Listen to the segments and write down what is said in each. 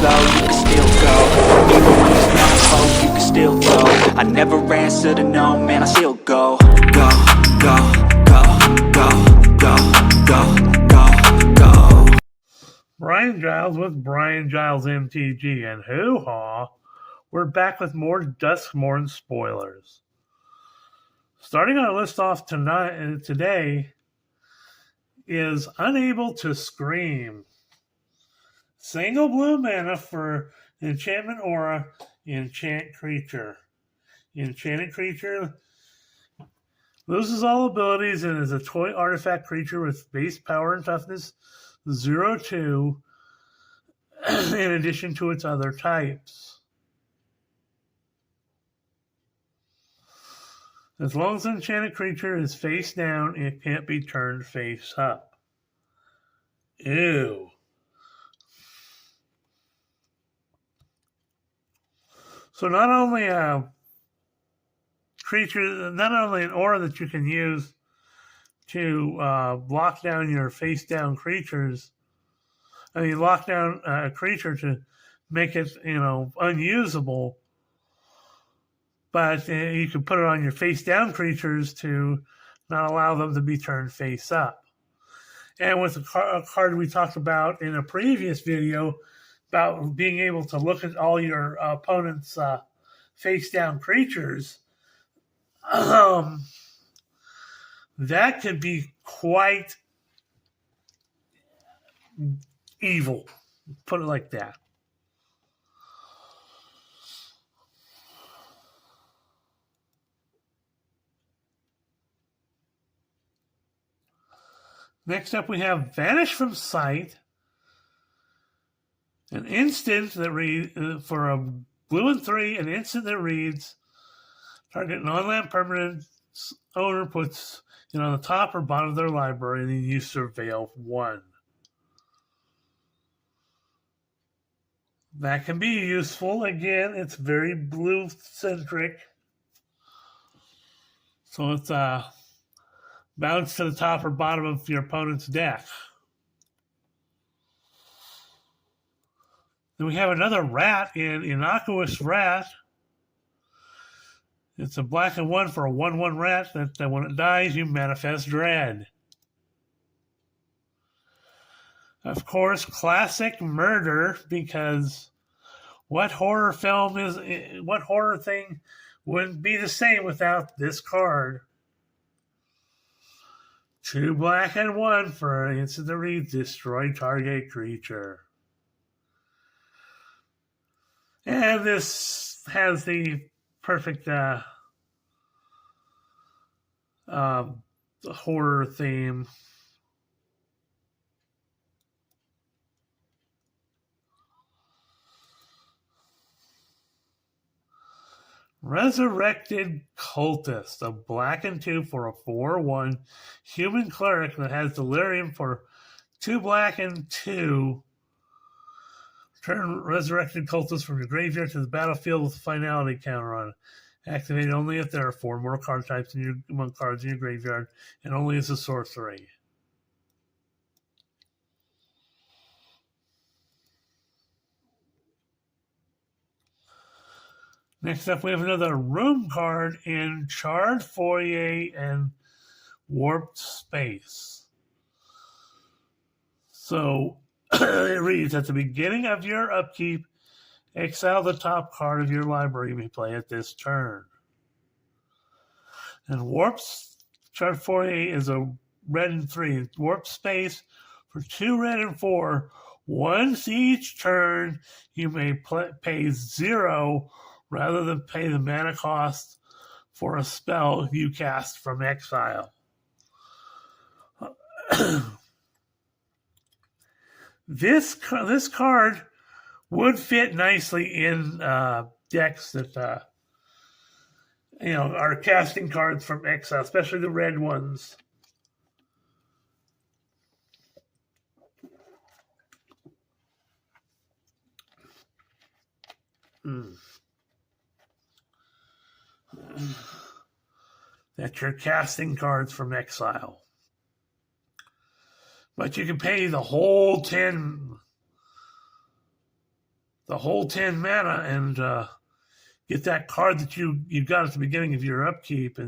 slow, you can still go. Even when there's no hope, you can still go. I never answer to no, man, I still go. Go, go, go, go, go, go, go, go. Brian Giles with Brian Giles MTG, and hoo-ha, we're back with more Duskmourn spoilers. Starting our list off today is Unable to Scream. Single blue mana for enchantment aura, enchant creature. Enchanted creature loses all abilities and is a toy artifact creature with base power and toughness 0-2 in addition to its other types. As long as an enchanted creature is face down, it can't be turned face up. Ew. So not only a creature, not only an aura that you can use to lock down your face down creatures, lock down a creature to make it, unusable, but you can put it on your face down creatures to not allow them to be turned face up. And with a card we talked about in a previous video about being able to look at all your opponent's face down creatures, that could be quite evil. Put it like that. Next up, we have Vanish from Sight. An instant that reads, for a blue and 3, an instant that reads, target non-land permanent owner puts it on the top or bottom of their library, and then you surveil 1. That can be useful. Again, it's very blue-centric. So it's bounce to the top or bottom of your opponent's deck. Then we have another rat in Innocuous Rat. It's a black and 1 for a 1/1 rat that when it dies, you manifest dread. Of course, classic murder, because what horror thing wouldn't be the same without this card? 2 black and 1 for an instant that reads, destroy target creature. And this has the perfect horror theme. Resurrected Cultist, a black and 2 for a 4/1 human cleric that has delirium for 2 black and 2. Return Resurrected Cultist from your graveyard to the battlefield with a finality counter on it. Activate only if there are 4 more card types among cards in your graveyard, and only as a sorcery. Next up, we have another room card in Charred Foyer and Warped Space. So it reads, at the beginning of your upkeep, exile the top card of your library you may play at this turn. And Charred Foyer is a red and 3. Warped Space for 2 red and 4. Once each turn, you may pay 0 rather than pay the mana cost for a spell you cast from exile. This card would fit nicely in decks that are casting cards from exile, especially the red ones. That you're casting cards from exile. But you can pay the whole 10 the whole 10 mana and get that card that you got at the beginning of your upkeep.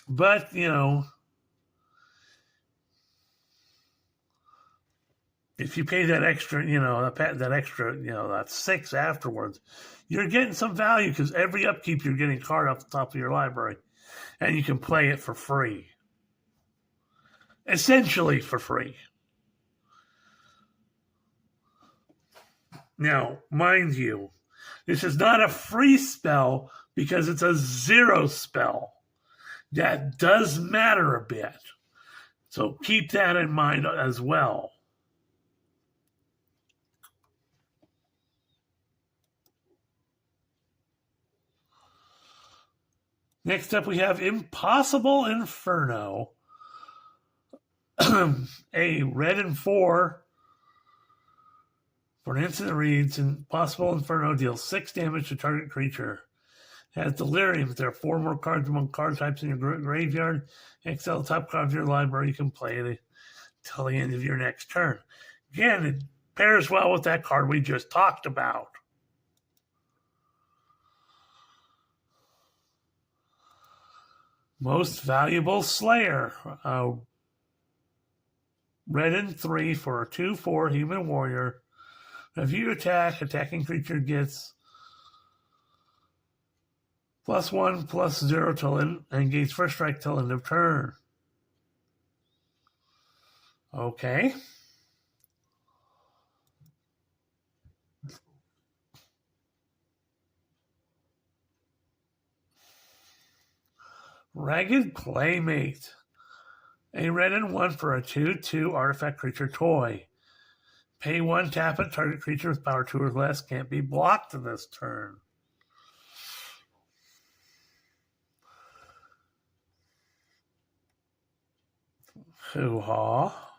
But, if you pay that extra, that extra, that 6 afterwards, you're getting some value because every upkeep you're getting a card off the top of your library, and you can play it for free. Essentially for free. Now, mind you, this is not a free spell because it's a 0 spell. That does matter a bit. So keep that in mind as well. Next up, we have Impossible Inferno. A red and 4 for an instant that reads, Impossible Inferno deals 6 damage to target creature. It has Delirium. If there are 4 more cards among card types in your graveyard, exile the top card of your library. You can play it until the end of your next turn. Again, it pairs well with that card we just talked about. Most Valuable Slayer. Red and 3 for a 2/4 human warrior. If you attack, attacking creature gets +1, +0 till end, and gains first strike till end of turn. Okay. Ragged Playmate. A red and 1 for a 2/2 artifact creature toy. Pay 1, tap it, target creature with power 2 or less can't be blocked this turn. Hoo-ha.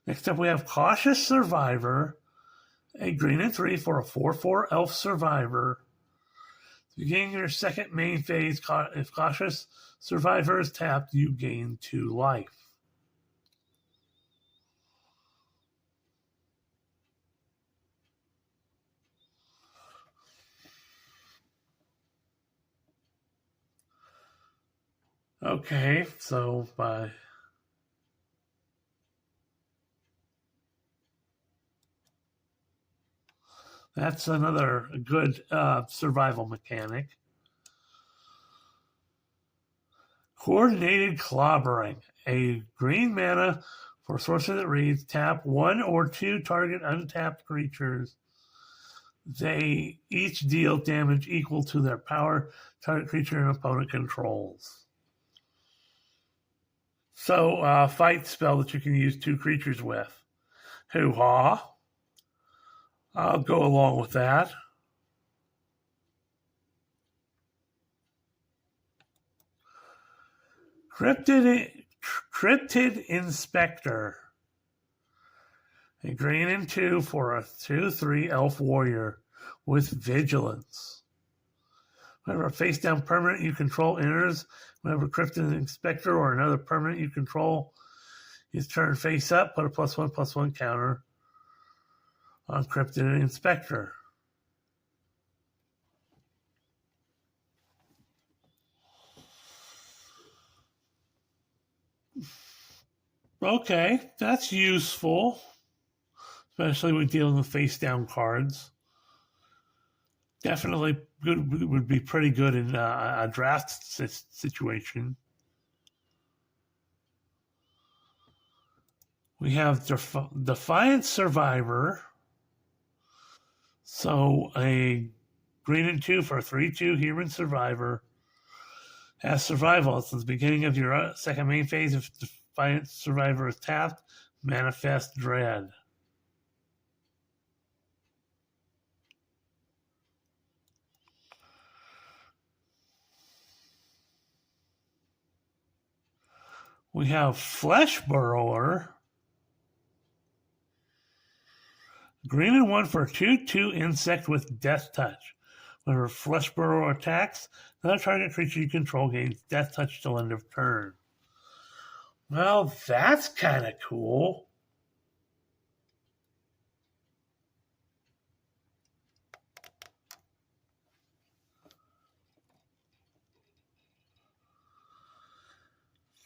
Next up, we have Cautious Survivor. A green and 3 for a 4/4 elf survivor. Beginning your second main phase, if Cautious Survivor is tapped, you gain 2 life. Okay, so that's another good survival mechanic. Coordinated Clobbering. A green mana for a sorcerer that reads, tap 1 or 2 target untapped creatures. They each deal damage equal to their power target creature and opponent controls. So, fight spell that you can use 2 creatures with. Hoo-ha. I'll go along with that. Cryptid Inspector. A green and 2 for a 2/3 elf warrior with vigilance. Whenever a face-down permanent you control enters, whenever Cryptid Inspector or another permanent you control is turned face up, put a +1/+1 counter on Cryptid Inspector. Okay, that's useful, especially when dealing with face-down cards. Definitely good, would be pretty good in a draft situation. We have Defiant Survivor. So a green and 2 for a 3/2 human survivor has survival. Since the beginning of your second main phase, if Defiant Survivor is tapped, manifest Dread. We have Flesh Burrower. Green and 1 for a 2/2 insect with Death Touch. Whenever Flesh Burrow attacks, another target creature you control gains Death Touch till end of turn. Well, that's kind of cool.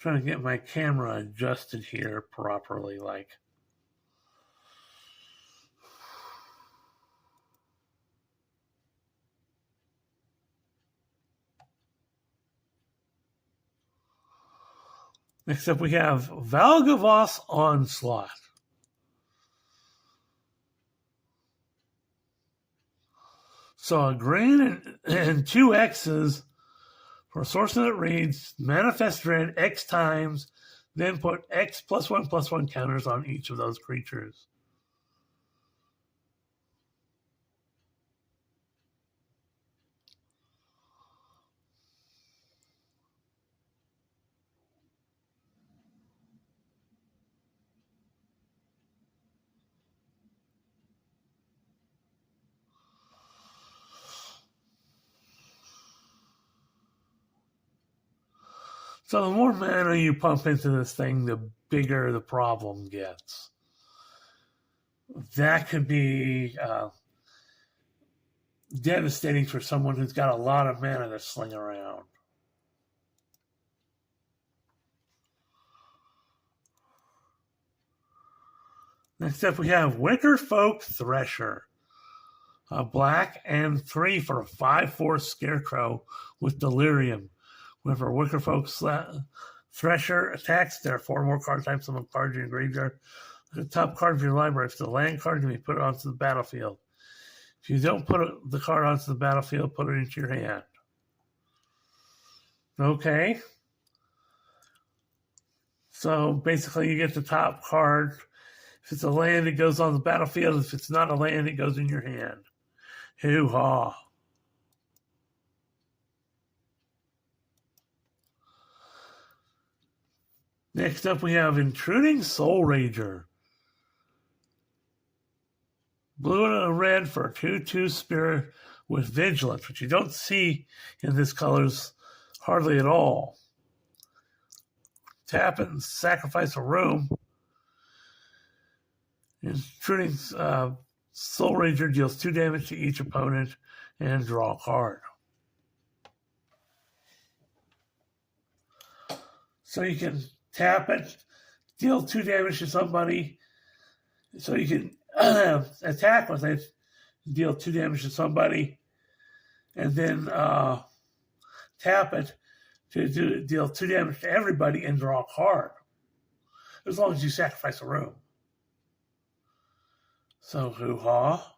Trying to get my camera adjusted here properly, like. Next up, we have Valgavoss Onslaught. So a green and 2 X's for a source that reads Manifest Dread X times, then put X +1/+1 counters on each of those creatures. So the more mana you pump into this thing, the bigger the problem gets. That could be devastating for someone who's got a lot of mana to sling around. Next up, we have Wickerfolk Thresher. A black and 3 for a 5/4 Scarecrow with Delirium. Whenever Wickerfolk Thresher attacks, there are 4 more card types on the card in your graveyard. The top card of your library. If it's a land card, you may put it onto the battlefield. If you don't put the card onto the battlefield, put it into your hand. Okay. So basically, you get the top card. If it's a land, it goes on the battlefield. If it's not a land, it goes in your hand. Hoo-ha. Next up, we have Intruding Soul Rager. Blue and a red for a 2/2 spirit with Vigilance, which you don't see in this colors hardly at all. Tap and sacrifice a room. Intruding Soul Rager deals 2 damage to each opponent and draw a card. So you can tap it, deal 2 damage to somebody. So you can attack with it, deal 2 damage to somebody, and then tap it to deal 2 damage to everybody and draw a card. As long as you sacrifice a room. So, hoo-ha.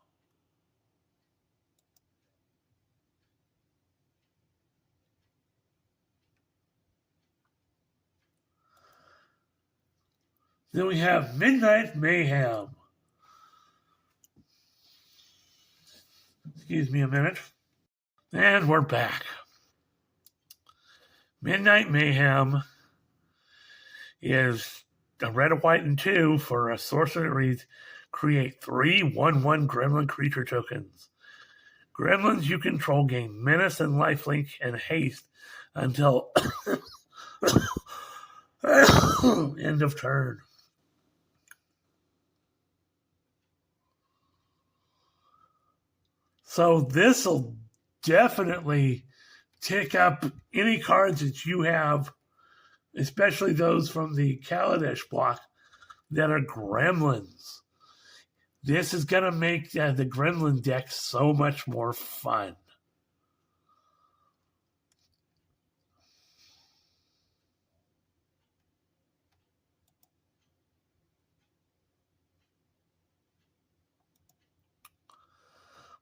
Then we have Midnight Mayhem. Excuse me a minute. And we're back. Midnight Mayhem is a red, white, and 2 for a sorcerer that reads, create 3 1/1 gremlin creature tokens. Gremlins you control gain menace and lifelink and haste until end of turn. So this will definitely tick up any cards that you have, especially those from the Kaladesh block that are gremlins. This is going to make the gremlin deck so much more fun.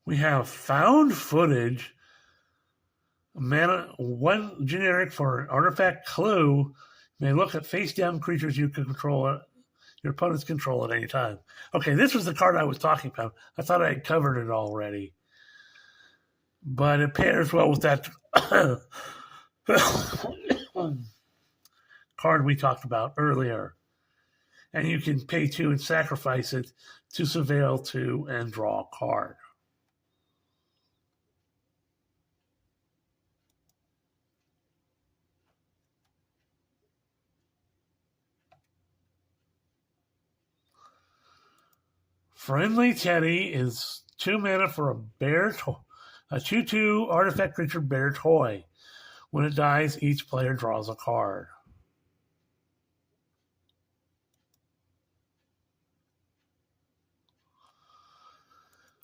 We have Found Footage, mana 1 generic for an artifact clue. You may look at face-down creatures you can control, your opponent's control at any time. Okay, this was the card I was talking about. I thought I had covered it already. But it pairs well with that card we talked about earlier. And you can pay 2 and sacrifice it to surveil 2 and draw a card. Friendly Teddy is 2 mana for a 2/2 artifact creature bear toy. When it dies, each player draws a card.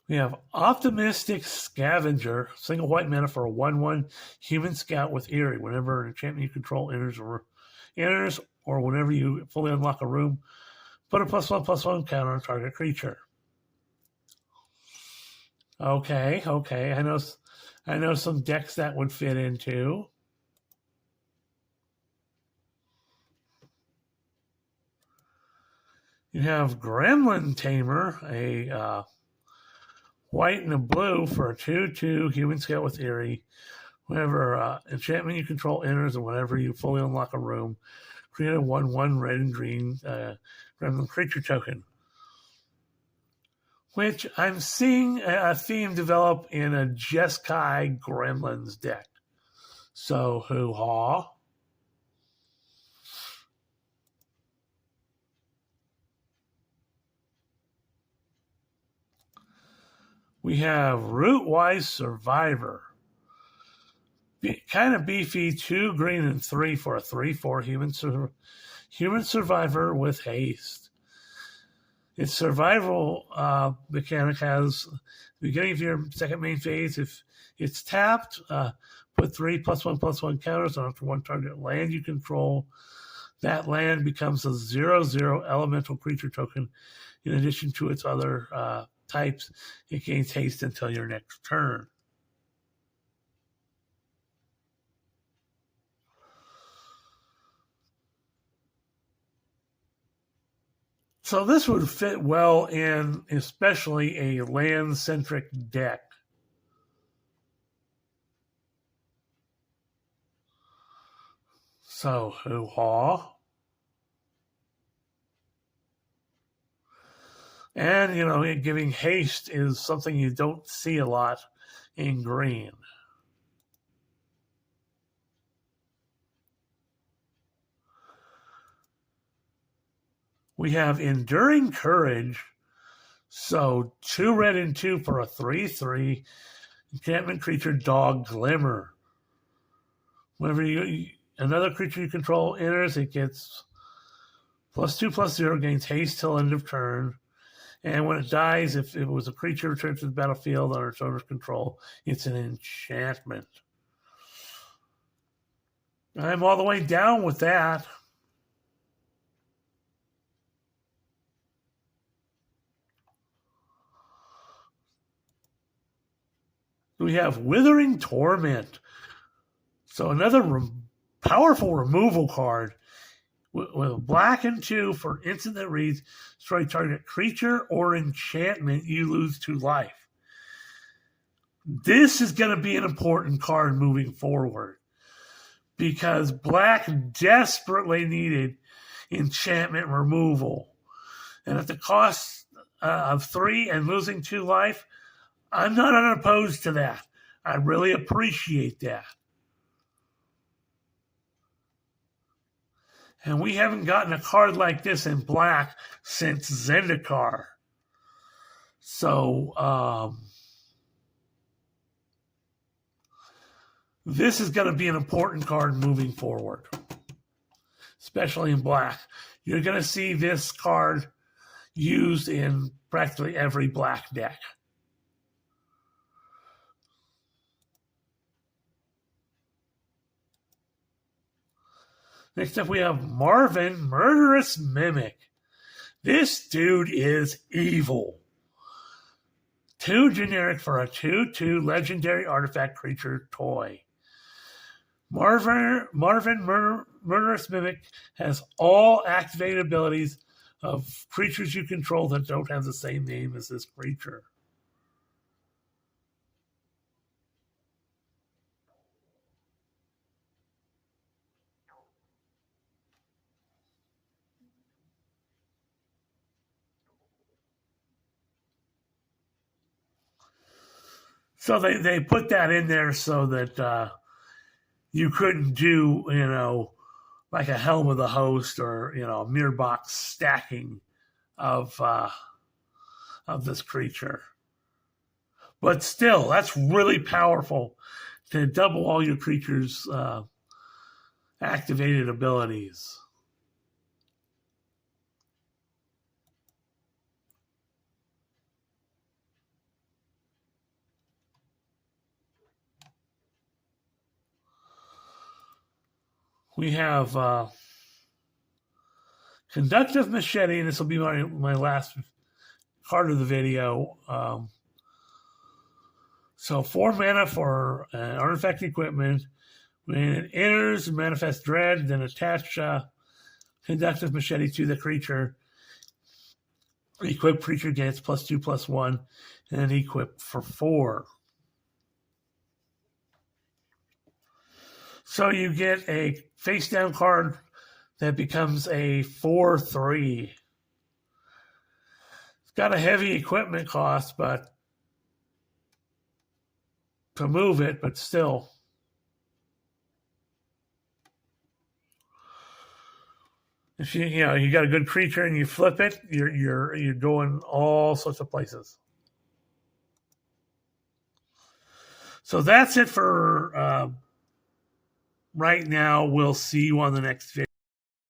We have Optimistic Scavenger, single white mana for a 1/1 human scout with Eerie. Whenever an enchantment you control enters or whenever you fully unlock a room, put a +1/+1 counter on target creature. Okay. I know some decks that would fit into. You have Gremlin Tamer, a white and a blue for a 2/2 human scout with Eerie. Whenever enchantment you control enters and whenever you fully unlock a room, create a 1/1 red and green Gremlin creature token. Which I'm seeing a theme develop in a Jeskai Gremlins deck. So, hoo-ha. We have Rootwise Survivor. Kind of beefy, 2 green and 3 for a 3/4 human survivor with haste. Its survival mechanic has the beginning of your second main phase. If it's tapped, put 3 +1/+1 counters on after one target land you control. That land becomes a 0/0 elemental creature token. In addition to its other types, it gains haste until your next turn. So this would fit well in especially a land-centric deck. So, hoo-ha. And, giving haste is something you don't see a lot in green. We have Enduring Courage. So 2 red and 2 for a 3/3 enchantment creature Dog Glimmer. Whenever another creature you control enters, it gets +2/+0, gains haste till end of turn. And when it dies, if it was a creature returned to the battlefield under its owner's control, it's an enchantment. I'm all the way down with that. We have Withering Torment. So another powerful removal card with black and 2 for instant that reads, destroy target creature or enchantment, you lose 2 life. This is going to be an important card moving forward because black desperately needed enchantment removal. And at the cost of 3 and losing 2 life, I'm not unopposed to that. I really appreciate that. And we haven't gotten a card like this in black since Zendikar. So, this is going to be an important card moving forward, especially in black. You're going to see this card used in practically every black deck. Next up, we have Marvin, Murderous Mimic. This dude is evil. 2 generic for a 2/2 legendary artifact creature toy. Marvin Murderous Mimic has all activated abilities of creatures you control that don't have the same name as this creature. So they put that in there so that you couldn't do, like a Helm of the Host or, mirror box stacking of of this creature. But still, that's really powerful to double all your creature's activated abilities. We have Conductive Machete, and this will be my last part of the video. So 4 mana for artifact equipment. When it enters, manifest dread, then attach Conductive Machete to the creature. Equip creature gets +2/+1, and then equip for 4. So you get a face down card that becomes a 4/3. It's got a heavy equipment cost, but to move it, but still. If you got a good creature and you flip it, you're going all sorts of places. So that's it for right now. We'll see you on the next video.